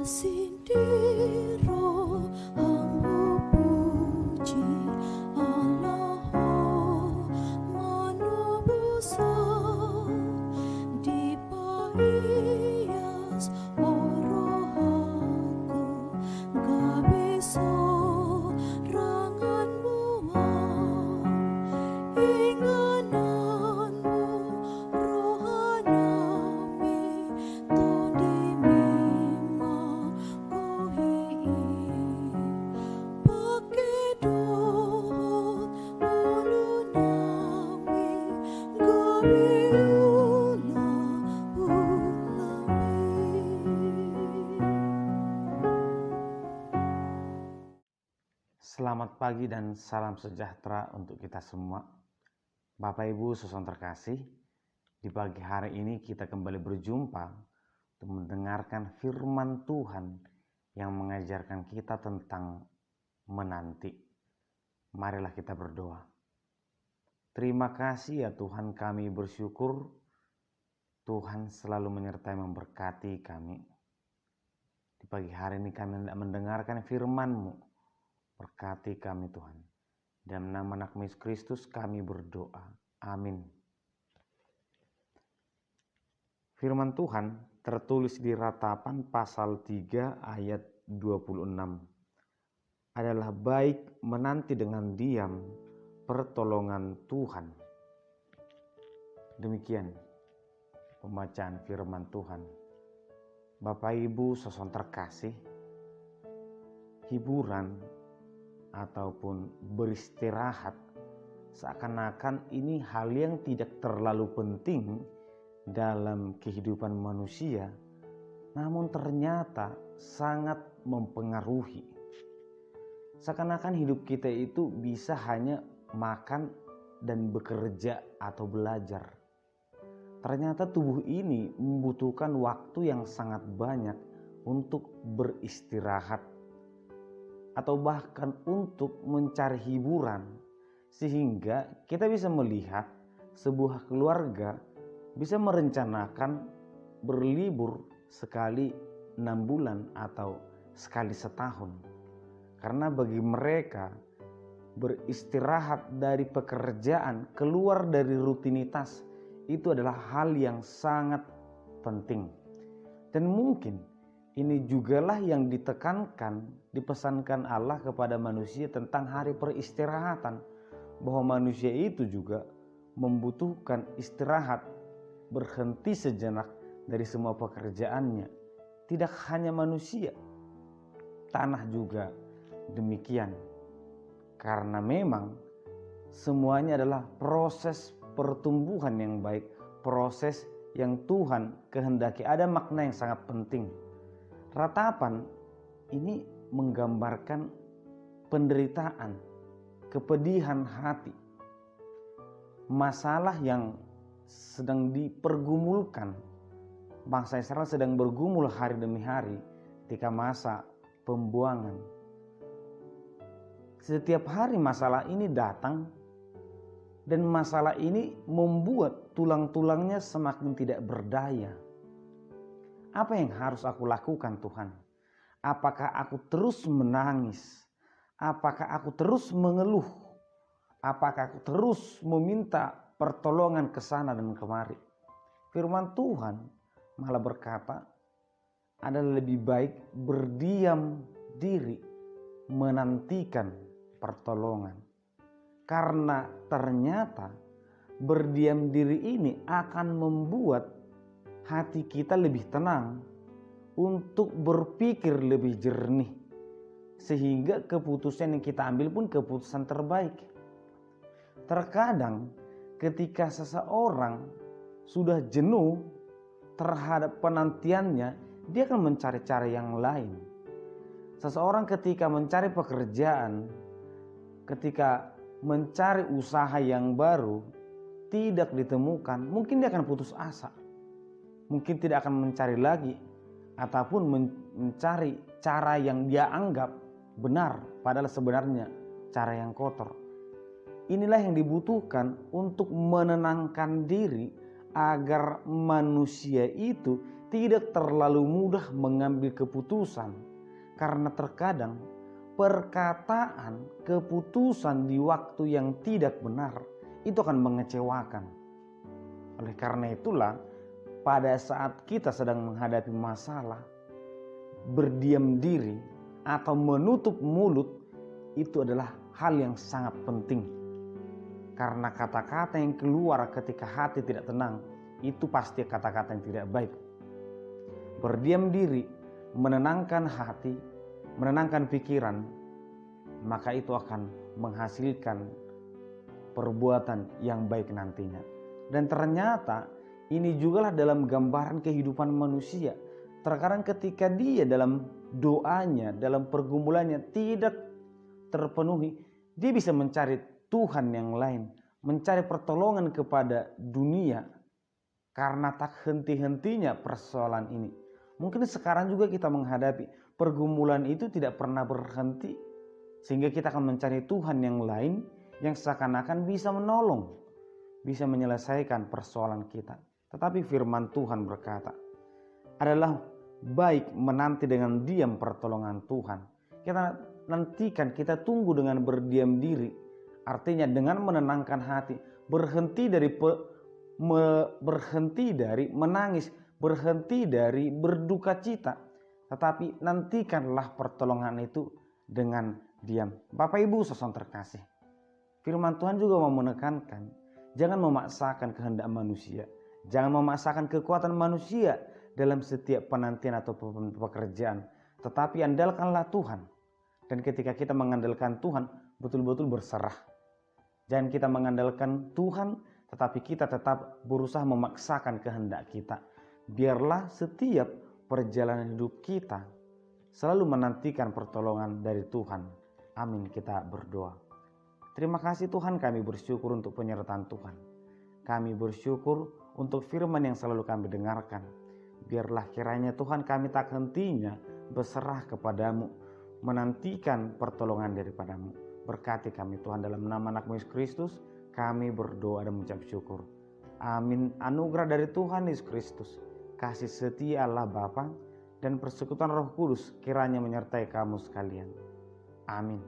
Sindiro hambu puji Allah manubusa di paias orohaku gak bisa rangan buang ingananmu rohanami tondi mima kohi pakai dohot ulunami gabiula ulami. Selamat pagi dan salam sejahtera untuk kita semua. Bapak Ibu saudara terkasih, di pagi hari ini kita kembali berjumpa untuk mendengarkan firman Tuhan yang mengajarkan kita tentang menanti. Marilah kita berdoa. Terima kasih ya Tuhan, kami bersyukur Tuhan selalu menyertai memberkati kami. Di pagi hari ini kami hendak mendengarkan firman-Mu. Berkati kami Tuhan. Dalam nama anak Yesus Kristus kami berdoa. Amin. Firman Tuhan tertulis di Ratapan pasal 3 ayat 26. Adalah baik menanti dengan diam pertolongan Tuhan. Demikian pembacaan firman Tuhan. Bapak Ibu saudara terkasih, hiburan ataupun beristirahat seakan-akan ini hal yang tidak terlalu penting dalam kehidupan manusia, namun ternyata sangat mempengaruhi. Seakan-akan hidup kita itu bisa hanya makan dan bekerja atau belajar. Ternyata tubuh ini membutuhkan waktu yang sangat banyak untuk beristirahat atau bahkan untuk mencari hiburan, sehingga kita bisa melihat sebuah keluarga bisa merencanakan berlibur sekali 6 bulan atau sekali setahun. Karena bagi mereka beristirahat dari pekerjaan, keluar dari rutinitas, itu adalah hal yang sangat penting. Dan mungkin ini jugalah yang ditekankan, dipesankan Allah kepada manusia tentang hari peristirahatan. Bahwa manusia itu juga membutuhkan istirahat, berhenti sejenak dari semua pekerjaannya. Tidak hanya manusia, tanah juga demikian. Karena memang semuanya adalah proses pertumbuhan yang baik, proses yang Tuhan kehendaki. Ada makna yang sangat penting. Ratapan ini menggambarkan penderitaan, kepedihan hati, masalah yang sedang dipergumulkan. Bangsa Israel sedang bergumul hari demi hari ketika masa pembuangan. Setiap hari masalah ini datang dan masalah ini membuat tulang-tulangnya semakin tidak berdaya. Apa yang harus aku lakukan Tuhan? Apakah aku terus menangis? Apakah aku terus mengeluh? Apakah aku terus meminta pertolongan ke sana dan kemari? Firman Tuhan malah berkata, adalah lebih baik berdiam diri, menantikan pertolongan. Karena ternyata berdiam diri ini akan membuat hati kita lebih tenang untuk berpikir lebih jernih, sehingga keputusan yang kita ambil pun keputusan terbaik. Terkadang ketika seseorang sudah jenuh terhadap penantiannya, dia akan mencari cara yang lain. Seseorang ketika mencari pekerjaan, ketika mencari usaha yang baru tidak ditemukan, mungkin dia akan putus asa. Mungkin tidak akan mencari lagi, ataupun mencari cara yang dia anggap benar, padahal sebenarnya cara yang kotor. Inilah yang dibutuhkan untuk menenangkan diri agar manusia itu tidak terlalu mudah mengambil keputusan, karena terkadang perkataan keputusan di waktu yang tidak benar itu akan mengecewakan. Oleh karena itulah, pada saat kita sedang menghadapi masalah, berdiam diri atau menutup mulut itu adalah hal yang sangat penting. Karena kata-kata yang keluar ketika hati tidak tenang itu pasti kata-kata yang tidak baik. Berdiam diri, menenangkan hati, menenangkan pikiran, maka itu akan menghasilkan perbuatan yang baik nantinya. Dan ternyata ini jugalah dalam gambaran kehidupan manusia. Terkadang ketika dia dalam doanya, dalam pergumulannya tidak terpenuhi, dia bisa mencari Tuhan yang lain, mencari pertolongan kepada dunia, karena tak henti-hentinya persoalan ini. Mungkin sekarang juga kita menghadapi pergumulan itu tidak pernah berhenti, sehingga kita akan mencari Tuhan yang lain yang seakan-akan bisa menolong, bisa menyelesaikan persoalan kita. Tetapi firman Tuhan berkata, adalah baik menanti dengan diam pertolongan Tuhan. Kita nantikan, kita tunggu dengan berdiam diri. Artinya dengan menenangkan hati, berhenti dari menangis, berhenti dari berduka cita, tetapi nantikanlah pertolongan itu dengan diam. Bapak Ibu saudara terkasih, firman Tuhan juga mau menekankan, jangan memaksakan kehendak manusia, jangan memaksakan kekuatan manusia dalam setiap penantian atau pekerjaan, tetapi andalkanlah Tuhan. Dan ketika kita mengandalkan Tuhan, betul-betul berserah. Jangan kita mengandalkan Tuhan, tetapi kita tetap berusaha memaksakan kehendak kita. Biarlah setiap perjalanan hidup kita selalu menantikan pertolongan dari Tuhan. Amin, kita berdoa. Terima kasih Tuhan, kami bersyukur untuk penyertaan Tuhan. Kami bersyukur untuk firman yang selalu kami dengarkan. Biarlah kiranya Tuhan kami tak hentinya berserah kepadamu, menantikan pertolongan daripadamu. Berkati kami Tuhan, dalam nama anak-Mu Yesus Kristus kami berdoa dan mengucap syukur. Amin. Anugerah dari Tuhan Yesus Kristus, kasih setia Allah Bapa, dan persekutuan Roh Kudus kiranya menyertai kamu sekalian. Amin.